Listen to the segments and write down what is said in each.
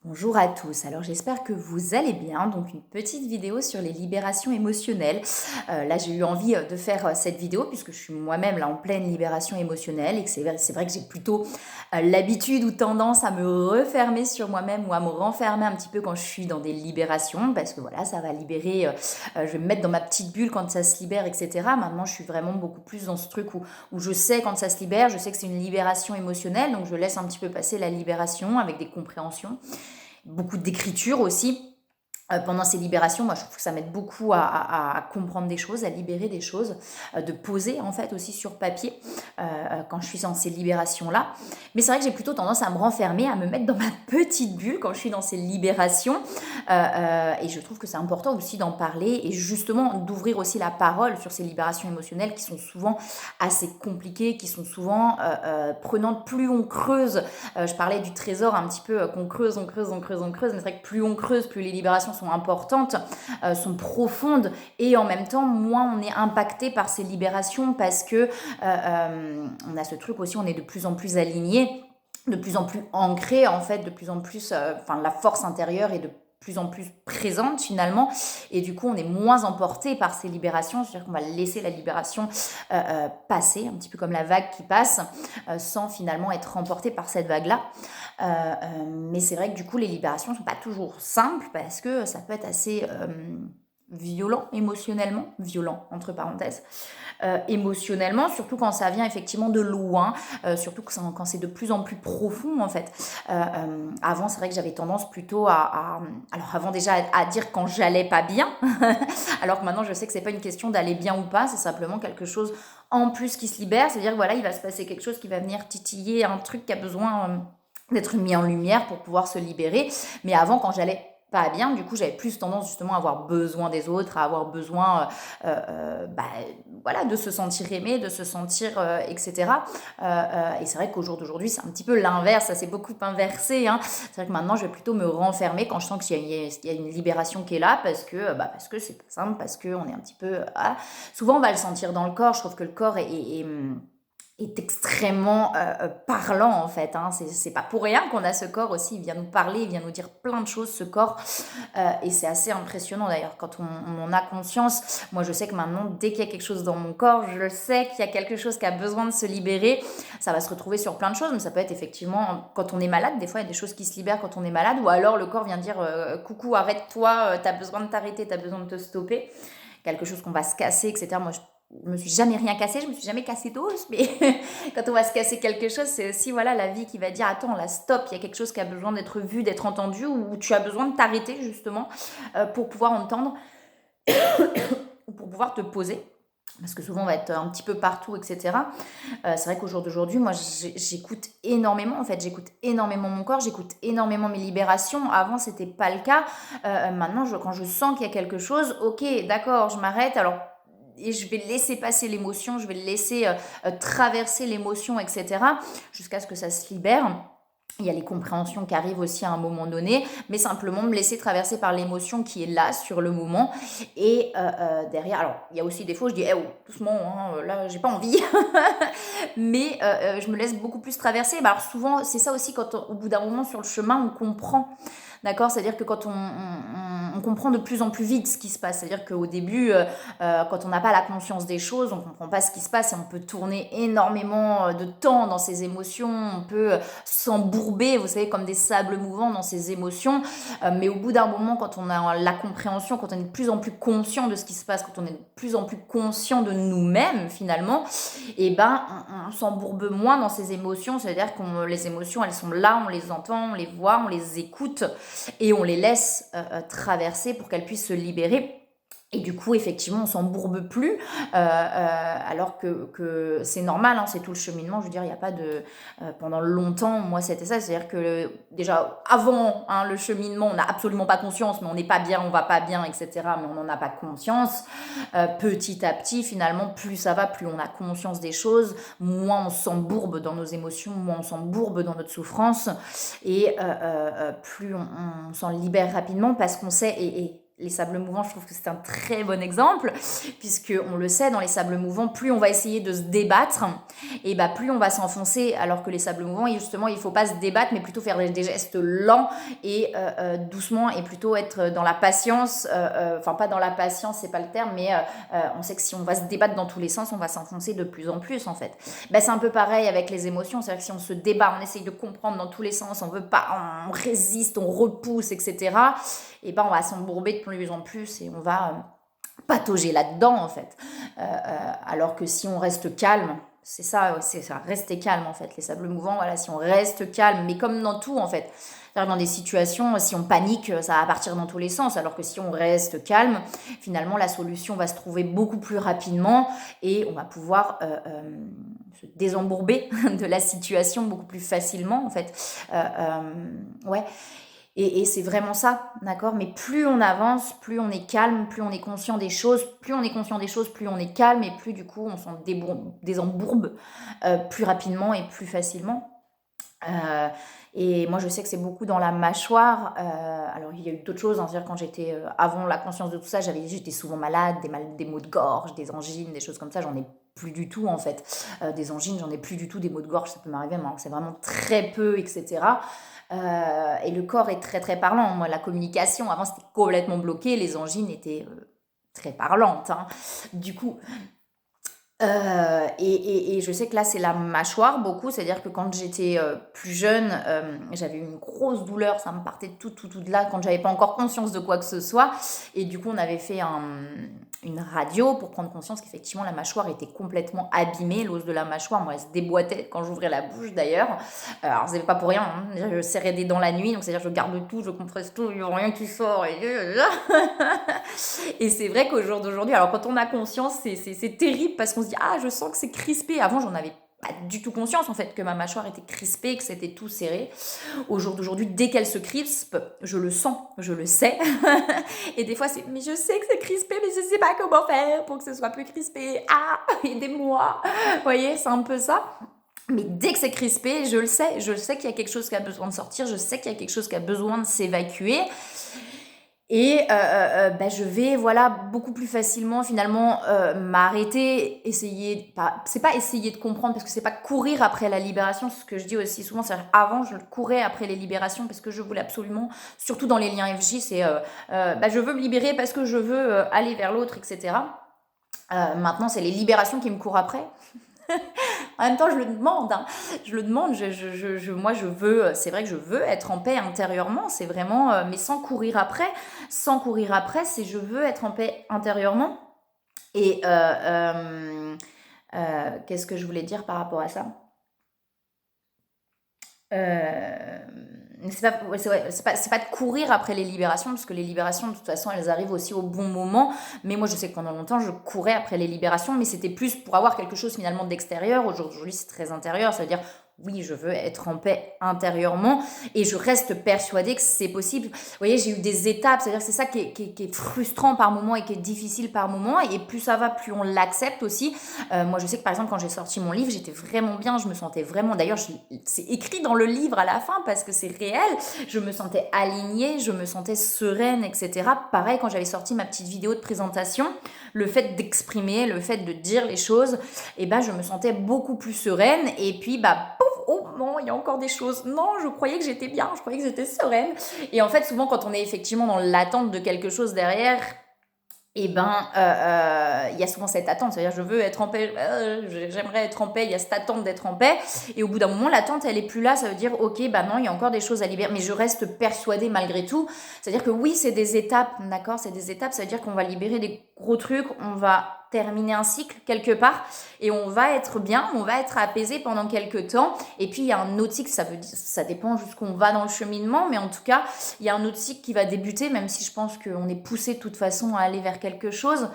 Bonjour à tous, alors j'espère que vous allez bien. Donc une petite vidéo sur les libérations émotionnelles. Là j'ai eu envie de faire cette vidéo puisque je suis moi-même là en pleine libération émotionnelle et que c'est vrai que j'ai plutôt l'habitude ou tendance à me refermer sur moi-même ou à me renfermer un petit peu quand je suis dans des libérations parce que voilà ça va libérer, je vais me mettre dans ma petite bulle quand ça se libère, etc. Maintenant je suis vraiment beaucoup plus dans ce truc où je sais quand ça se libère, je sais que c'est une libération émotionnelle, donc je laisse un petit peu passer la libération avec des compréhensions, beaucoup d'écriture aussi. Pendant ces libérations, moi je trouve que ça m'aide beaucoup à comprendre des choses, à libérer des choses, de poser en fait aussi sur papier quand je suis dans ces libérations-là. Mais c'est vrai que j'ai plutôt tendance à me renfermer, à me mettre dans ma petite bulle quand je suis dans ces libérations. Et je trouve que c'est important aussi d'en parler et justement d'ouvrir aussi la parole sur ces libérations émotionnelles qui sont souvent assez compliquées, qui sont souvent prenantes. Plus on creuse, je parlais du trésor un petit peu, qu'on creuse, on creuse, on creuse, on creuse, mais c'est vrai que plus on creuse, plus les libérations sont importantes, sont profondes, et en même temps, moins on est impacté par ces libérations parce que on a ce truc aussi, on est de plus en plus aligné, de plus en plus ancré en fait, de plus en plus, la force intérieure est de plus en plus présente finalement, et du coup on est moins emporté par ces libérations, c'est-à-dire qu'on va laisser la libération passer, un petit peu comme la vague qui passe, sans finalement être emporté par cette vague-là. Mais c'est vrai que du coup les libérations ne sont pas toujours simples parce que ça peut être assez violent émotionnellement, violent entre parenthèses, émotionnellement, surtout quand ça vient effectivement de loin, surtout quand c'est de plus en plus profond en fait. Avant, c'est vrai que j'avais tendance plutôt alors avant déjà à dire quand j'allais pas bien, alors que maintenant je sais que c'est pas une question d'aller bien ou pas, c'est simplement quelque chose en plus qui se libère, c'est-à-dire que voilà, il va se passer quelque chose qui va venir titiller un truc qui a besoin d'être mis en lumière pour pouvoir se libérer. Mais avant, quand j'allais pas bien, du coup j'avais plus tendance justement à avoir besoin des autres, à avoir besoin voilà, de se sentir aimé, de se sentir etc. Et c'est vrai qu'au jour d'aujourd'hui c'est un petit peu l'inverse, ça s'est beaucoup inversé, hein. C'est vrai que maintenant je vais plutôt me renfermer quand je sens qu'il y a une libération qui est là, parce que c'est pas simple, parce qu'on est un petit peu souvent on va le sentir dans le corps. Je trouve que le corps est extrêmement parlant en fait, hein. C'est pas pour rien qu'on a ce corps aussi, il vient nous parler, il vient nous dire plein de choses, ce corps, et c'est assez impressionnant d'ailleurs quand on en a conscience. Moi je sais que maintenant dès qu'il y a quelque chose dans mon corps, je sais qu'il y a quelque chose qui a besoin de se libérer. Ça va se retrouver sur plein de choses, mais ça peut être effectivement quand on est malade, des fois il y a des choses qui se libèrent quand on est malade, ou alors le corps vient dire coucou, arrête-toi, t'as besoin de t'arrêter, t'as besoin de te stopper, quelque chose qu'on va se casser, etc. Moi je me suis jamais rien cassé, je me suis jamais cassé d'os, mais quand on va se casser quelque chose, c'est aussi voilà la vie qui va dire attends, là stop, il y a quelque chose qui a besoin d'être vu, d'être entendu, ou tu as besoin de t'arrêter justement pour pouvoir entendre ou pour pouvoir te poser. Parce que souvent on va être un petit peu partout, etc. C'est vrai qu'au jour d'aujourd'hui, moi j'écoute énormément, en fait, j'écoute énormément mon corps, j'écoute énormément mes libérations. Avant, c'était pas le cas. Maintenant, quand je sens qu'il y a quelque chose, ok, d'accord, je m'arrête. Alors, et je vais laisser passer l'émotion, je vais laisser traverser l'émotion, etc., jusqu'à ce que ça se libère. Il y a les compréhensions qui arrivent aussi à un moment donné, mais simplement me laisser traverser par l'émotion qui est là sur le moment. Et derrière, alors il y a aussi des fois où je dis eh oh, doucement, hein, là j'ai pas envie, mais je me laisse beaucoup plus traverser. Bah, alors souvent c'est ça aussi, quand au bout d'un moment sur le chemin on comprend. D'accord, c'est-à-dire que quand on comprend de plus en plus vite ce qui se passe. C'est-à-dire qu'au début, quand on n'a pas la conscience des choses, on ne comprend pas ce qui se passe et on peut tourner énormément de temps dans ses émotions, on peut s'embourber, vous savez, comme des sables mouvants dans ses émotions. Mais au bout d'un moment, quand on a la compréhension, quand on est de plus en plus conscient de ce qui se passe, quand on est de plus en plus conscient de nous-mêmes finalement, et ben on s'embourbe moins dans ses émotions. C'est-à-dire que les émotions, elles sont là, on les entend, on les voit, on les écoute et on les laisse traverser pour qu'elles puissent se libérer. Et du coup, effectivement, on s'embourbe plus, alors que c'est normal, hein, c'est tout le cheminement. Je veux dire, il n'y a pas de... pendant longtemps, moi, c'était ça. C'est-à-dire que déjà, avant hein, le cheminement, on n'a absolument pas conscience, mais on n'est pas bien, on va pas bien, etc. Mais on n'en a pas conscience. Petit à petit, finalement, plus ça va, plus on a conscience des choses, moins on s'embourbe dans nos émotions, moins on s'embourbe dans notre souffrance, et plus on s'en libère rapidement parce qu'on sait... les sables mouvants, je trouve que c'est un très bon exemple, puisque on le sait, dans les sables mouvants, plus on va essayer de se débattre, et bah plus on va s'enfoncer, alors que les sables mouvants, justement, il faut pas se débattre, mais plutôt faire des gestes lents et doucement, et plutôt être dans la patience, enfin pas dans la patience, c'est pas le terme, mais on sait que si on va se débattre dans tous les sens, on va s'enfoncer de plus en plus, en fait. Bah, c'est un peu pareil avec les émotions, c'est-à-dire que si on se débat, on essaye de comprendre dans tous les sens, on veut pas, on résiste, on repousse, etc., et ben on va s'embourber de plus en plus et on va patauger là-dedans, en fait. Alors que si on reste calme, c'est ça, rester calme, en fait. Les sables mouvants, voilà, si on reste calme, mais comme dans tout, en fait. Dans des situations, si on panique, ça va partir dans tous les sens, alors que si on reste calme, finalement, la solution va se trouver beaucoup plus rapidement et on va pouvoir se désembourber de la situation beaucoup plus facilement, en fait. Ouais. Et c'est vraiment ça, d'accord? Mais plus on avance, plus on est calme, plus on est conscient des choses, plus on est conscient des choses, plus on est calme, et plus du coup on s'en désembourbe plus rapidement et plus facilement. Et moi je sais que c'est beaucoup dans la mâchoire. Alors il y a eu d'autres choses, hein, c'est-à-dire quand j'étais avant la conscience de tout ça, j'étais souvent malade, des maux de gorge, des angines, des choses comme ça. J'en ai plus du tout, en fait. Des angines, j'en ai plus du tout. Des maux de gorge, ça peut m'arriver, mais c'est vraiment très peu, etc. Et le corps est très très parlant. Moi, la communication avant c'était complètement bloqué, les angines étaient très parlantes, hein. Du coup, et je sais que là, c'est la mâchoire beaucoup, c'est-à-dire que quand j'étais plus jeune, j'avais eu une grosse douleur, ça me partait tout de là, quand j'avais pas encore conscience de quoi que ce soit. Et du coup, on avait fait une radio pour prendre conscience qu'effectivement, la mâchoire était complètement abîmée, l'os de la mâchoire, moi, elle se déboîtait quand j'ouvrais la bouche d'ailleurs. Alors, c'est pas pour rien, hein. Je serrais des dents la nuit, donc c'est-à-dire que je garde tout, je compresse tout, il n'y a rien qui sort. Et c'est vrai qu'au jour d'aujourd'hui, alors quand on a conscience, c'est terrible parce qu'on se dit ah, je sens que c'est crispé. Avant, j'en avais pas du tout conscience en fait que ma mâchoire était crispée, que c'était tout serré. Au jour d'aujourd'hui, dès qu'elle se crispe, je le sens, je le sais. Et des fois, c'est mais je sais que c'est crispé, mais je sais pas comment faire pour que ce soit plus crispé. Ah, aidez-moi. Vous voyez, c'est un peu ça. Mais dès que c'est crispé, je le sais qu'il y a quelque chose qui a besoin de sortir, je sais qu'il y a quelque chose qui a besoin de s'évacuer. Et bah, je vais voilà beaucoup plus facilement finalement m'arrêter, c'est pas essayer de comprendre parce que c'est pas courir après la libération, c'est ce que je dis aussi souvent, c'est avant je courais après les libérations parce que je voulais absolument, surtout dans les liens FJ, c'est bah, je veux me libérer parce que je veux aller vers l'autre, etc. Maintenant c'est les libérations qui me courent après. En même temps, je le demande, hein. Je le demande. Moi, je veux. C'est vrai que je veux être en paix intérieurement. C'est vraiment, mais sans courir après. Sans courir après, c'est je veux être en paix intérieurement. Et qu'est-ce que je voulais dire par rapport à ça? C'est pas, ouais, c'est pas de courir après les libérations, parce que les libérations, de toute façon, elles arrivent aussi au bon moment. Mais moi, je sais que pendant longtemps, je courais après les libérations, mais c'était plus pour avoir quelque chose finalement d'extérieur. Aujourd'hui, c'est très intérieur. Ça veut dire, oui, je veux être en paix intérieurement et je reste persuadée que c'est possible. Vous voyez, j'ai eu des étapes, c'est-à-dire que c'est ça qui est frustrant par moment et qui est difficile par moment. Et plus ça va, plus on l'accepte aussi. Moi, je sais que par exemple, quand j'ai sorti mon livre, j'étais vraiment bien, je me sentais vraiment. D'ailleurs, c'est écrit dans le livre à la fin parce que c'est réel. Je me sentais alignée, je me sentais sereine, etc. Pareil, quand j'avais sorti ma petite vidéo de présentation, le fait d'exprimer, le fait de dire les choses, et ben, je me sentais beaucoup plus sereine. Et puis, bah, oh non, il y a encore des choses. Non, je croyais que j'étais bien, je croyais que j'étais sereine. Et en fait, souvent, quand on est effectivement dans l'attente de quelque chose derrière, et ben, il y a souvent cette attente, c'est-à-dire je veux être en paix, j'aimerais être en paix, il y a cette attente d'être en paix, et au bout d'un moment, l'attente, elle est plus là, ça veut dire, ok, bah non, il y a encore des choses à libérer, mais je reste persuadée malgré tout, c'est-à-dire que oui, c'est des étapes, d'accord, c'est des étapes, ça veut dire qu'on va libérer des gros trucs, on va terminer un cycle quelque part, et on va être bien, on va être apaisé pendant quelques temps, et puis il y a un autre cycle, ça dépend jusqu'où on va dans le cheminement, mais en tout cas, il y a un autre cycle qui va débuter, même si je pense qu'on est poussé de toute façon à aller vers quelque chose,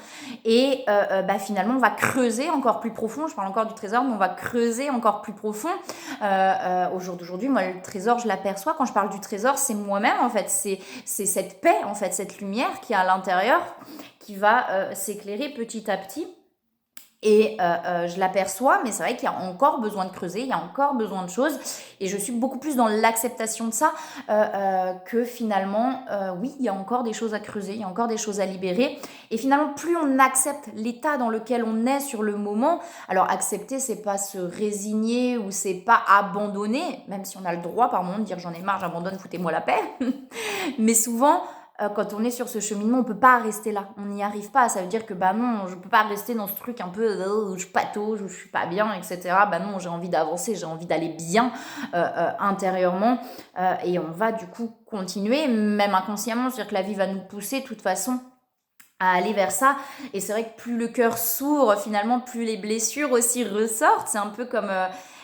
et bah, finalement on va creuser encore plus profond. Je parle encore du trésor, mais on va creuser encore plus profond. Au jour d'aujourd'hui, moi le trésor, je l'aperçois. Quand je parle du trésor, c'est moi-même en fait, c'est cette paix en fait, cette lumière qui est à l'intérieur, qui va s'éclairer petit à petit. Et je l'aperçois, mais c'est vrai qu'il y a encore besoin de creuser, il y a encore besoin de choses. Et je suis beaucoup plus dans l'acceptation de ça que finalement, oui, il y a encore des choses à creuser, il y a encore des choses à libérer. Et finalement, plus on accepte l'état dans lequel on est sur le moment, alors accepter, c'est pas se résigner ou c'est pas abandonner, même si on a le droit par moment de dire j'en ai marre, j'abandonne, foutez-moi la paix. Mais souvent, quand on est sur ce cheminement, on peut pas rester là. On n'y arrive pas. Ça veut dire que bah non, je peux pas rester dans ce truc un peu où je patauge, où je suis pas bien, etc. Bah non, j'ai envie d'avancer, j'ai envie d'aller bien intérieurement. Et on va du coup continuer, même inconsciemment. C'est-à-dire que la vie va nous pousser de toute façon à aller vers ça. Et c'est vrai que plus le cœur s'ouvre, finalement, plus les blessures aussi ressortent. C'est un peu comme,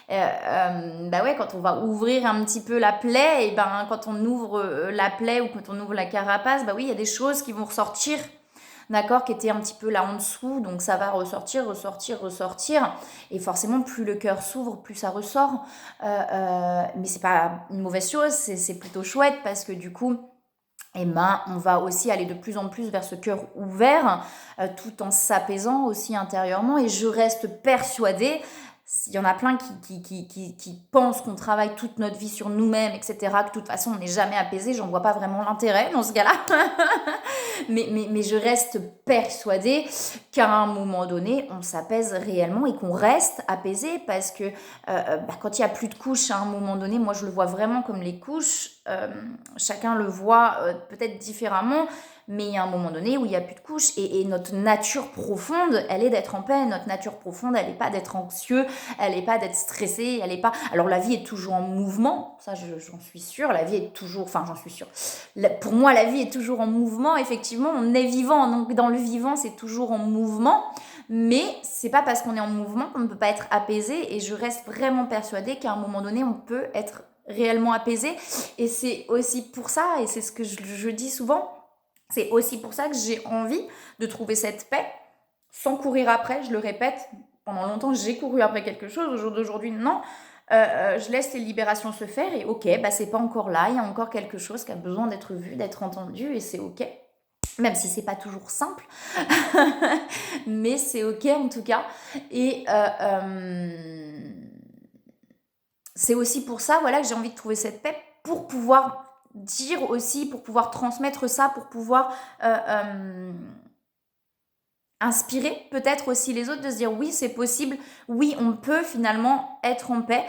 bah ouais, quand on va ouvrir un petit peu la plaie, et ben quand on ouvre la plaie ou quand on ouvre la carapace, bah oui, il y a des choses qui vont ressortir, d'accord, qui étaient un petit peu là en dessous. Donc ça va ressortir, ressortir, ressortir. Et forcément, plus le cœur s'ouvre, plus ça ressort. Mais c'est pas une mauvaise chose, c'est plutôt chouette parce que du coup, eh ben, on va aussi aller de plus en plus vers ce cœur ouvert, tout en s'apaisant aussi intérieurement. Et je reste persuadée, il y en a plein qui pensent qu'on travaille toute notre vie sur nous-mêmes, etc., que de toute façon on n'est jamais apaisé, j'en vois pas vraiment l'intérêt dans ce cas-là. mais je reste persuadée qu'à un moment donné, on s'apaise réellement et qu'on reste apaisé parce que quand il n'y a plus de couches à un moment donné, moi je le vois vraiment comme les couches, chacun le voit peut-être différemment, mais il y a un moment donné où il n'y a plus de couches et notre nature profonde, elle est d'être en paix. Notre nature profonde, elle n'est pas d'être anxieux, elle n'est pas d'être stressée, elle n'est pas... Alors la vie est toujours en mouvement, ça j'en suis sûre, la vie est toujours... Enfin j'en suis sûre. Pour moi la vie est toujours en mouvement, effectivement, on est vivant, donc dans le vivant c'est toujours en mouvement, mais c'est pas parce qu'on est en mouvement qu'on ne peut pas être apaisé et je reste vraiment persuadée qu'à un moment donné on peut être réellement apaisé et c'est aussi pour ça, et c'est ce que je dis souvent, c'est aussi pour ça que j'ai envie de trouver cette paix sans courir après, je le répète, pendant longtemps j'ai couru après quelque chose, au jour d'aujourd'hui non, je laisse les libérations se faire et ok, bah c'est pas encore là, il y a encore quelque chose qui a besoin d'être vu, d'être entendu et c'est ok. Même si c'est pas toujours simple, mais c'est ok en tout cas. Et c'est aussi pour ça, voilà, que j'ai envie de trouver cette paix pour pouvoir dire aussi, pour pouvoir transmettre ça, pour pouvoir inspirer peut-être aussi les autres de se dire oui c'est possible, oui on peut finalement être en paix,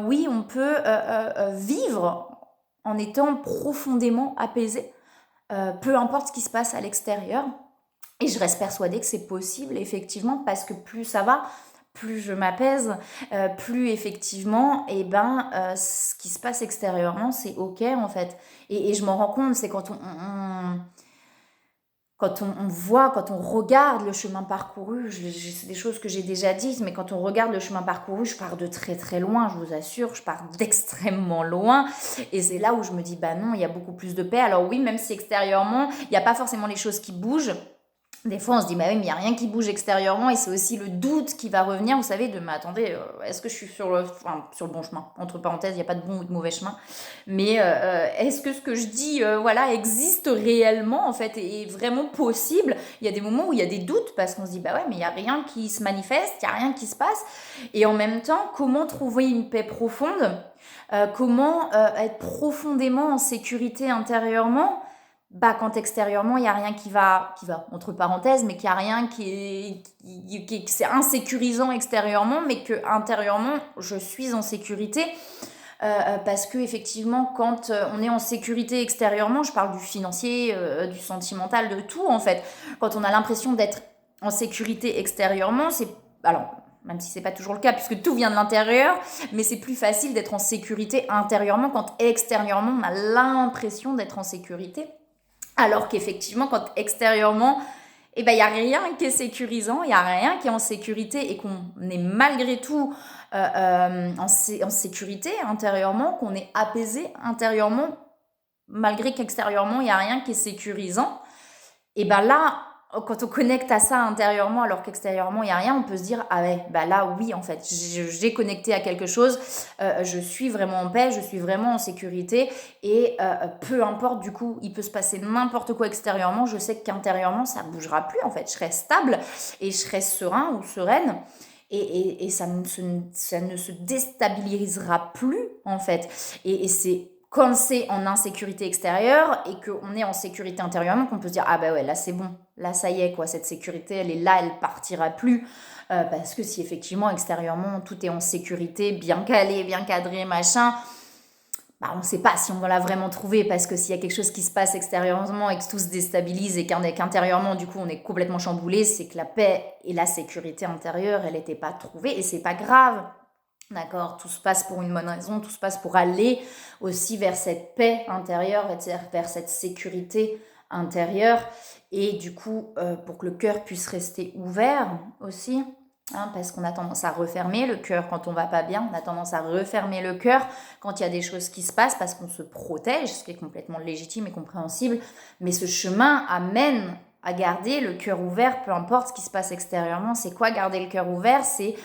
oui on peut vivre en étant profondément apaisé, peu importe ce qui se passe à l'extérieur. Et je reste persuadée que c'est possible effectivement parce que plus ça va, plus je m'apaise, plus effectivement, et ben, ce qui se passe extérieurement, c'est ok en fait. Et je m'en rends compte, c'est quand on voit, quand on regarde le chemin parcouru, c'est des choses que j'ai déjà dites, mais quand on regarde le chemin parcouru, je pars de très très loin, je vous assure, je pars d'extrêmement loin. Et c'est là où je me dis, bah non, il y a beaucoup plus de paix. Alors oui, même si extérieurement, il n'y a pas forcément les choses qui bougent, des fois, on se dit, bah oui, mais il n'y a rien qui bouge extérieurement et c'est aussi le doute qui va revenir, vous savez, mais attendez, est-ce que je suis sur le bon chemin? Entre parenthèses, il n'y a pas de bon ou de mauvais chemin. Mais est-ce que ce que je dis, voilà, existe réellement, en fait, et est vraiment possible? Il y a des moments où il y a des doutes parce qu'on se dit, bah ouais, mais il n'y a rien qui se manifeste, il n'y a rien qui se passe. Et en même temps, comment trouver une paix profonde? Comment être profondément en sécurité intérieurement? Bah, quand extérieurement, il n'y a rien qui va, entre parenthèses, mais qu'il n'y a rien c'est insécurisant extérieurement, mais que intérieurement, je suis en sécurité. Parce que effectivement, quand on est en sécurité extérieurement, je parle du financier, du sentimental, de tout en fait. Quand on a l'impression d'être en sécurité extérieurement, c'est... Alors, même si c'est pas toujours le cas, puisque tout vient de l'intérieur, mais c'est plus facile d'être en sécurité intérieurement quand extérieurement, on a l'impression d'être en sécurité. Alors qu'effectivement, quand extérieurement, il n'y a rien qui est sécurisant, il n'y a rien qui est en sécurité et qu'on est malgré tout en sécurité intérieurement, qu'on est apaisé intérieurement, malgré qu'extérieurement, il n'y a rien qui est sécurisant, et bien là, quand on connecte à ça intérieurement alors qu'extérieurement il n'y a rien, on peut se dire ah ouais, bah là oui en fait, j'ai connecté à quelque chose, je suis vraiment en paix, je suis vraiment en sécurité et peu importe du coup, il peut se passer n'importe quoi extérieurement, je sais qu'intérieurement ça bougera plus en fait, je serai stable et je serai serein ou sereine. Et ça ne se déstabilisera plus en fait. Et c'est quand c'est en insécurité extérieure et qu'on est en sécurité intérieurement qu'on peut se dire ah bah ouais là c'est bon, là ça y est quoi, cette sécurité elle est là, elle partira plus. Parce que si effectivement extérieurement tout est en sécurité, bien calé, bien cadré, machin, bah, on ne sait pas si on va la vraiment trouver parce que s'il y a quelque chose qui se passe extérieurement et que tout se déstabilise et qu'intérieurement du coup on est complètement chamboulé, c'est que la paix et la sécurité intérieure elle n'était pas trouvée et c'est pas grave. D'accord, tout se passe pour une bonne raison, tout se passe pour aller aussi vers cette paix intérieure, vers cette sécurité intérieure et du coup pour que le cœur puisse rester ouvert aussi, hein, parce qu'on a tendance à refermer le cœur quand on va pas bien, on a tendance à refermer le cœur quand il y a des choses qui se passent parce qu'on se protège, ce qui est complètement légitime et compréhensible, mais ce chemin amène à garder le cœur ouvert, peu importe ce qui se passe extérieurement. C'est quoi garder le cœur ouvert? C'est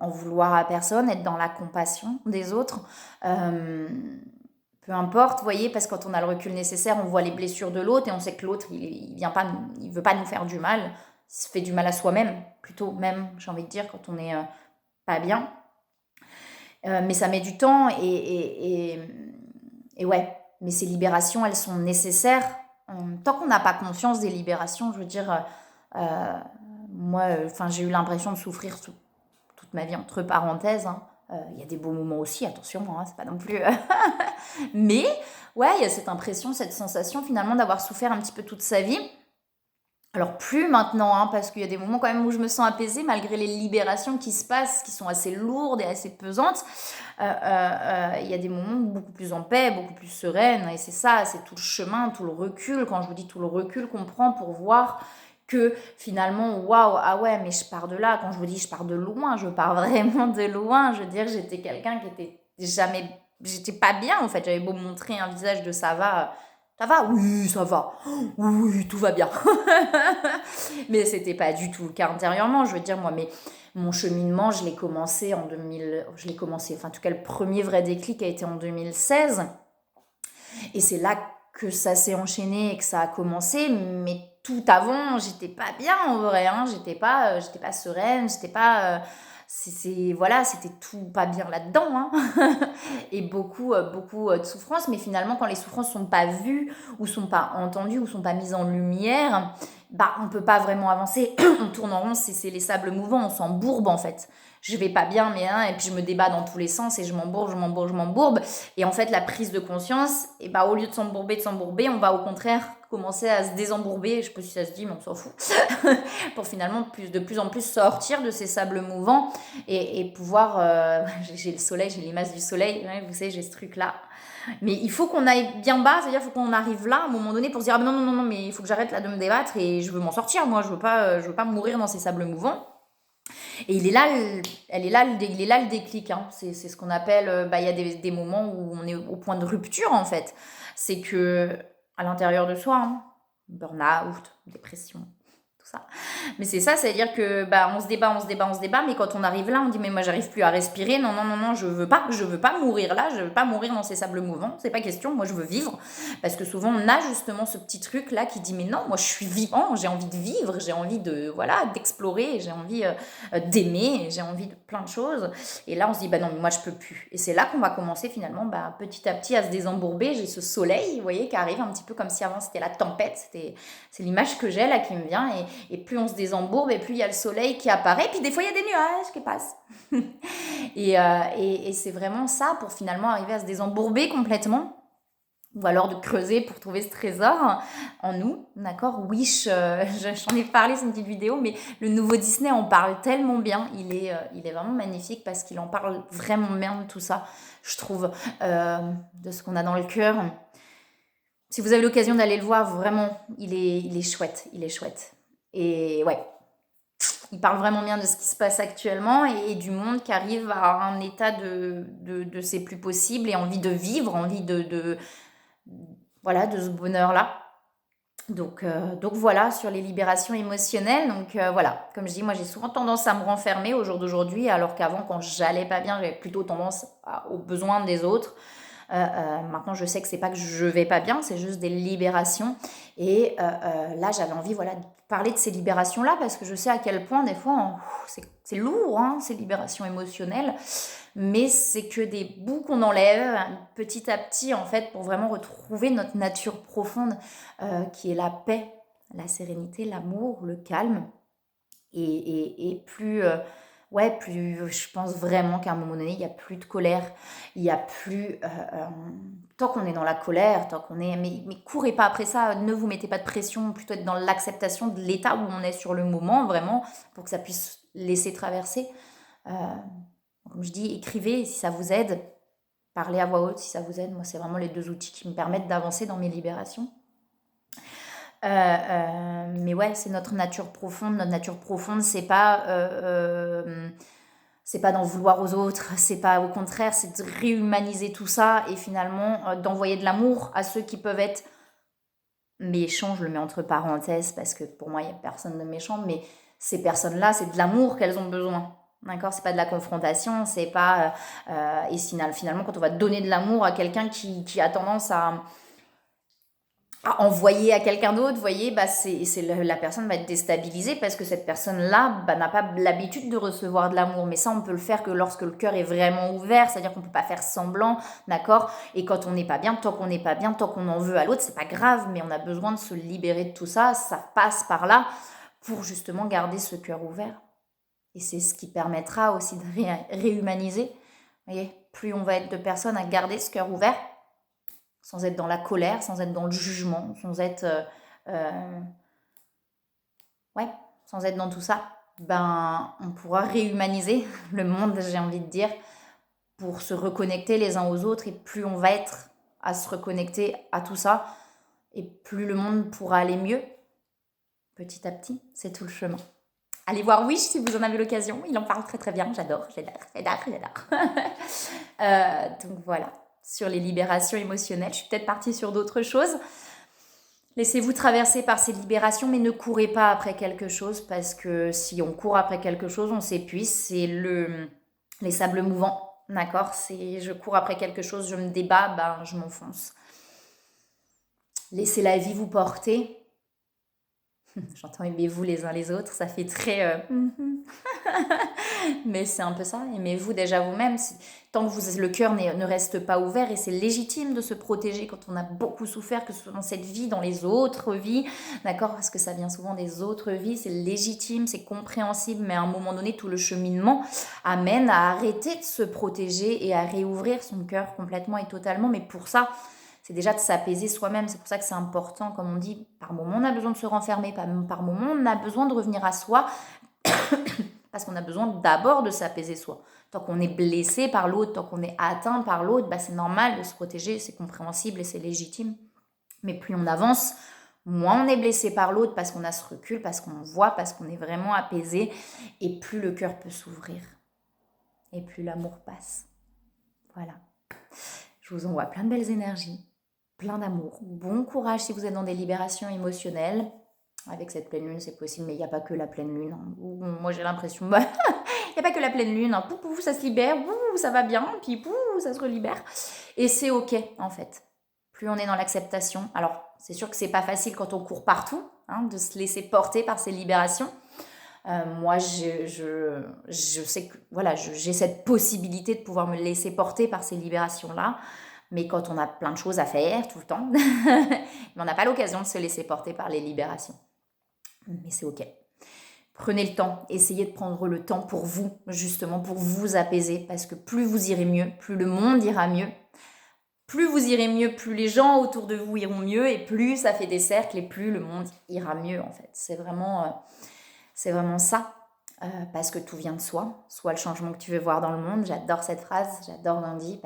en vouloir à personne, être dans la compassion des autres. Peu importe, vous voyez, parce que quand on a le recul nécessaire, on voit les blessures de l'autre et on sait que l'autre, il vient pas, il veut pas nous faire du mal. Il se fait du mal à soi-même, plutôt même, j'ai envie de dire, quand on est pas bien. Mais ça met du temps et ouais, mais ces libérations, elles sont nécessaires. Tant qu'on n'a pas conscience des libérations, je veux dire, moi, j'ai eu l'impression de souffrir toute ma vie, entre parenthèses. Hein. Il y a des beaux moments aussi, attention, hein, c'est pas non plus... Mais, ouais, il y a cette impression, cette sensation finalement d'avoir souffert un petit peu toute sa vie. Alors plus maintenant, hein, parce qu'il y a des moments quand même où je me sens apaisée malgré les libérations qui se passent, qui sont assez lourdes et assez pesantes. Il y a des moments beaucoup plus en paix, beaucoup plus sereine. Et c'est ça, c'est tout le chemin, tout le recul. Quand je vous dis tout le recul qu'on prend pour voir que finalement, waouh, ah ouais, mais je pars de là. Quand je vous dis je pars de loin, je pars vraiment de loin. Je veux dire, j'étais quelqu'un qui était jamais... J'étais pas bien en fait. J'avais beau montrer un visage de ça va... Ça va? Oui, ça va. Oui, tout va bien. Mais c'était pas du tout le cas intérieurement. Je veux dire, moi, mon cheminement, je l'ai commencé en 2000. Je l'ai commencé, enfin, en tout cas, le premier vrai déclic a été en 2016. Et c'est là que ça s'est enchaîné et que ça a commencé. Mais tout avant, j'étais pas bien en vrai. Hein. J'étais pas sereine, j'étais pas. Voilà, c'était tout pas bien là-dedans, hein. Et beaucoup de souffrances, mais finalement quand les souffrances sont pas vues ou sont pas entendues ou sont pas mises en lumière, bah on peut pas vraiment avancer, on tourne en rond, c'est les sables mouvants, on s'embourbe en fait. Je vais pas bien, mais hein, et puis je me débat dans tous les sens et je m'embourbe. Et en fait, la prise de conscience, et bah, au lieu de s'embourber, on va au contraire commencer à se désembourber. Je sais pas si ça se dit, mais on s'en fout. Pour finalement de plus en plus sortir de ces sables mouvants et pouvoir. J'ai le soleil, j'ai l'image du soleil, ouais, vous savez, j'ai ce truc-là. Mais il faut qu'on aille bien bas, c'est-à-dire qu'il faut qu'on arrive là à un moment donné pour se dire ah, non, mais il faut que j'arrête là de me débattre et je veux m'en sortir, moi, je veux pas mourir dans ces sables mouvants. Et il est là, il est là le déclic. Hein. C'est ce qu'on appelle, il y a des moments où on est au point de rupture en fait. C'est que à l'intérieur de soi, hein, burn-out, dépression, tout ça. Mais c'est ça, c'est-à-dire que on se débat, mais quand on arrive là, on dit mais moi j'arrive plus à respirer. Non, je veux pas mourir là, je veux pas mourir dans ces sables mouvants. C'est pas question, moi je veux vivre. Parce que souvent on a justement ce petit truc là qui dit mais non, moi je suis vivant, j'ai envie de vivre, j'ai envie de d'explorer, j'ai envie d'aimer, j'ai envie de plein de choses. Et là on se dit non mais moi je peux plus. Et c'est là qu'on va commencer finalement petit à petit à se désembourber. J'ai ce soleil, vous voyez, qui arrive un petit peu comme si avant c'était la tempête. C'est l'image que j'ai là qui me vient et plus on se désembourbe et plus il y a le soleil qui apparaît. Puis des fois il y a des nuages qui passent. et c'est vraiment ça pour finalement arriver à se désembourber complètement. Ou alors de creuser pour trouver ce trésor en nous, d'accord? Wish, j'en ai parlé, c'est une petite vidéo, mais le nouveau Disney en parle tellement bien, il est vraiment magnifique parce qu'il en parle vraiment bien de tout ça, je trouve, de ce qu'on a dans le cœur. Si vous avez l'occasion d'aller le voir, vraiment, il est chouette, Et ouais, il parle vraiment bien de ce qui se passe actuellement et du monde qui arrive à un état de ses plus possibles et envie de vivre, envie de ce bonheur-là. Donc voilà, sur les libérations émotionnelles. Donc voilà, comme je dis, moi j'ai souvent tendance à me renfermer au jour d'aujourd'hui, alors qu'avant, quand j'allais pas bien, j'avais plutôt tendance aux besoins des autres. Maintenant, je sais que c'est pas que je vais pas bien, c'est juste des libérations. Et là, j'avais envie, voilà, de parler de ces libérations-là parce que je sais à quel point des fois, c'est lourd, hein, ces libérations émotionnelles. Mais c'est que des bouts qu'on enlève petit à petit, en fait, pour vraiment retrouver notre nature profonde, qui est la paix, la sérénité, l'amour, le calme. Et plus, ouais, plus je pense vraiment qu'à un moment donné, il n'y a plus de colère, il n'y a plus... tant qu'on est dans la colère, tant qu'on est... Mais courez pas après ça, ne vous mettez pas de pression, plutôt être dans l'acceptation de l'état où on est sur le moment, vraiment, pour que ça puisse laisser traverser. Euh, Comme je dis, écrivez si ça vous aide, parlez à voix haute si ça vous aide. Moi, c'est vraiment les deux outils qui me permettent d'avancer dans mes libérations. Mais ouais, c'est notre nature profonde. Notre nature profonde, c'est pas d'en vouloir aux autres, c'est pas au contraire, c'est de réhumaniser tout ça et finalement d'envoyer de l'amour à ceux qui peuvent être méchants. Je le mets entre parenthèses parce que pour moi, il n'y a personne de méchant, mais ces personnes-là, c'est de l'amour qu'elles ont besoin. D'accord, c'est pas de la confrontation, c'est pas. Et finalement, quand on va donner de l'amour à quelqu'un qui a tendance à envoyer à quelqu'un d'autre, vous voyez, bah la personne va être déstabilisée parce que cette personne-là bah, n'a pas l'habitude de recevoir de l'amour. Mais ça, on peut le faire que lorsque le cœur est vraiment ouvert, c'est-à-dire qu'on ne peut pas faire semblant, d'accord. Et quand on n'est pas bien, tant qu'on n'est pas bien, tant qu'on en veut à l'autre, c'est pas grave, mais on a besoin de se libérer de tout ça, ça passe par là pour justement garder ce cœur ouvert. Et c'est ce qui permettra aussi de réhumaniser. Vous voyez, plus on va être de personnes à garder ce cœur ouvert, sans être dans la colère, sans être dans le jugement, sans être, ouais, sans être dans tout ça, ben, on pourra réhumaniser le monde, j'ai envie de dire, pour se reconnecter les uns aux autres. Et plus on va être à se reconnecter à tout ça, et plus le monde pourra aller mieux, petit à petit. C'est tout le chemin. Allez voir Wish si vous en avez l'occasion. Il en parle très très bien. J'adore. Donc voilà, sur les libérations émotionnelles. Je suis peut-être partie sur d'autres choses. Laissez-vous traverser par ces libérations, mais ne courez pas après quelque chose parce que si on court après quelque chose, on s'épuise. C'est les sables mouvants, d'accord. C'est je cours après quelque chose, je me débat, ben je m'enfonce. Laissez la vie vous porter. J'entends aimez-vous les uns les autres, ça fait très... Mais c'est un peu ça, aimez-vous déjà vous-même. Tant que le cœur ne reste pas ouvert, et c'est légitime de se protéger quand on a beaucoup souffert, que ce soit dans cette vie, dans les autres vies, d'accord. Parce que ça vient souvent des autres vies, c'est légitime, c'est compréhensible, mais à un moment donné, tout le cheminement amène à arrêter de se protéger et à réouvrir son cœur complètement et totalement. Mais pour ça, c'est déjà de s'apaiser soi-même. C'est pour ça que c'est important, comme on dit, par moment on a besoin de se renfermer, par moment on a besoin de revenir à soi, parce qu'on a besoin d'abord de s'apaiser soi. Tant qu'on est blessé par l'autre, tant qu'on est atteint par l'autre, bah c'est normal de se protéger, c'est compréhensible et c'est légitime. Mais plus on avance, moins on est blessé par l'autre parce qu'on a ce recul, parce qu'on voit, parce qu'on est vraiment apaisé, et plus le cœur peut s'ouvrir, et plus l'amour passe. Voilà. Je vous envoie plein de belles énergies, plein d'amour. Bon courage si vous êtes dans des libérations émotionnelles. Avec cette pleine lune, c'est possible, mais il n'y a pas que la pleine lune. Moi, j'ai l'impression, il n'y a pas que la pleine lune. Pouf, pouf, ça se libère, pouf, ça va bien, puis pouf, ça se relibère. Et c'est OK, en fait. Plus on est dans l'acceptation. Alors, c'est sûr que c'est pas facile quand on court partout, hein, de se laisser porter par ces libérations. Moi, je sais que voilà, j'ai cette possibilité de pouvoir me laisser porter par ces libérations-là. Mais quand on a plein de choses à faire tout le temps, on n'a pas l'occasion de se laisser porter par les libérations. Mais c'est OK. Prenez le temps, essayez de prendre le temps pour vous, justement, pour vous apaiser, parce que plus vous irez mieux, plus le monde ira mieux. Plus vous irez mieux, plus les gens autour de vous iront mieux, et plus ça fait des cercles, et plus le monde ira mieux, en fait. C'est vraiment ça. Parce que tout vient de soi, soit le changement que tu veux voir dans le monde. J'adore cette phrase, j'adore Gandhi,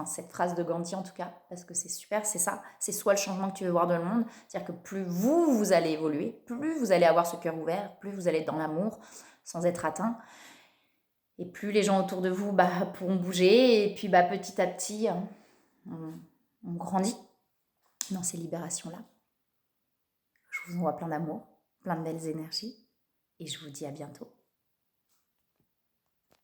cette phrase de Gandhi en tout cas, parce que c'est super, c'est ça, c'est soit le changement que tu veux voir dans le monde, c'est-à-dire que plus vous allez évoluer, plus vous allez avoir ce cœur ouvert, plus vous allez être dans l'amour, sans être atteint, et plus les gens autour de vous pourront bouger, et puis petit à petit, on grandit dans ces libérations-là. Je vous envoie plein d'amour, plein de belles énergies et je vous dis à bientôt.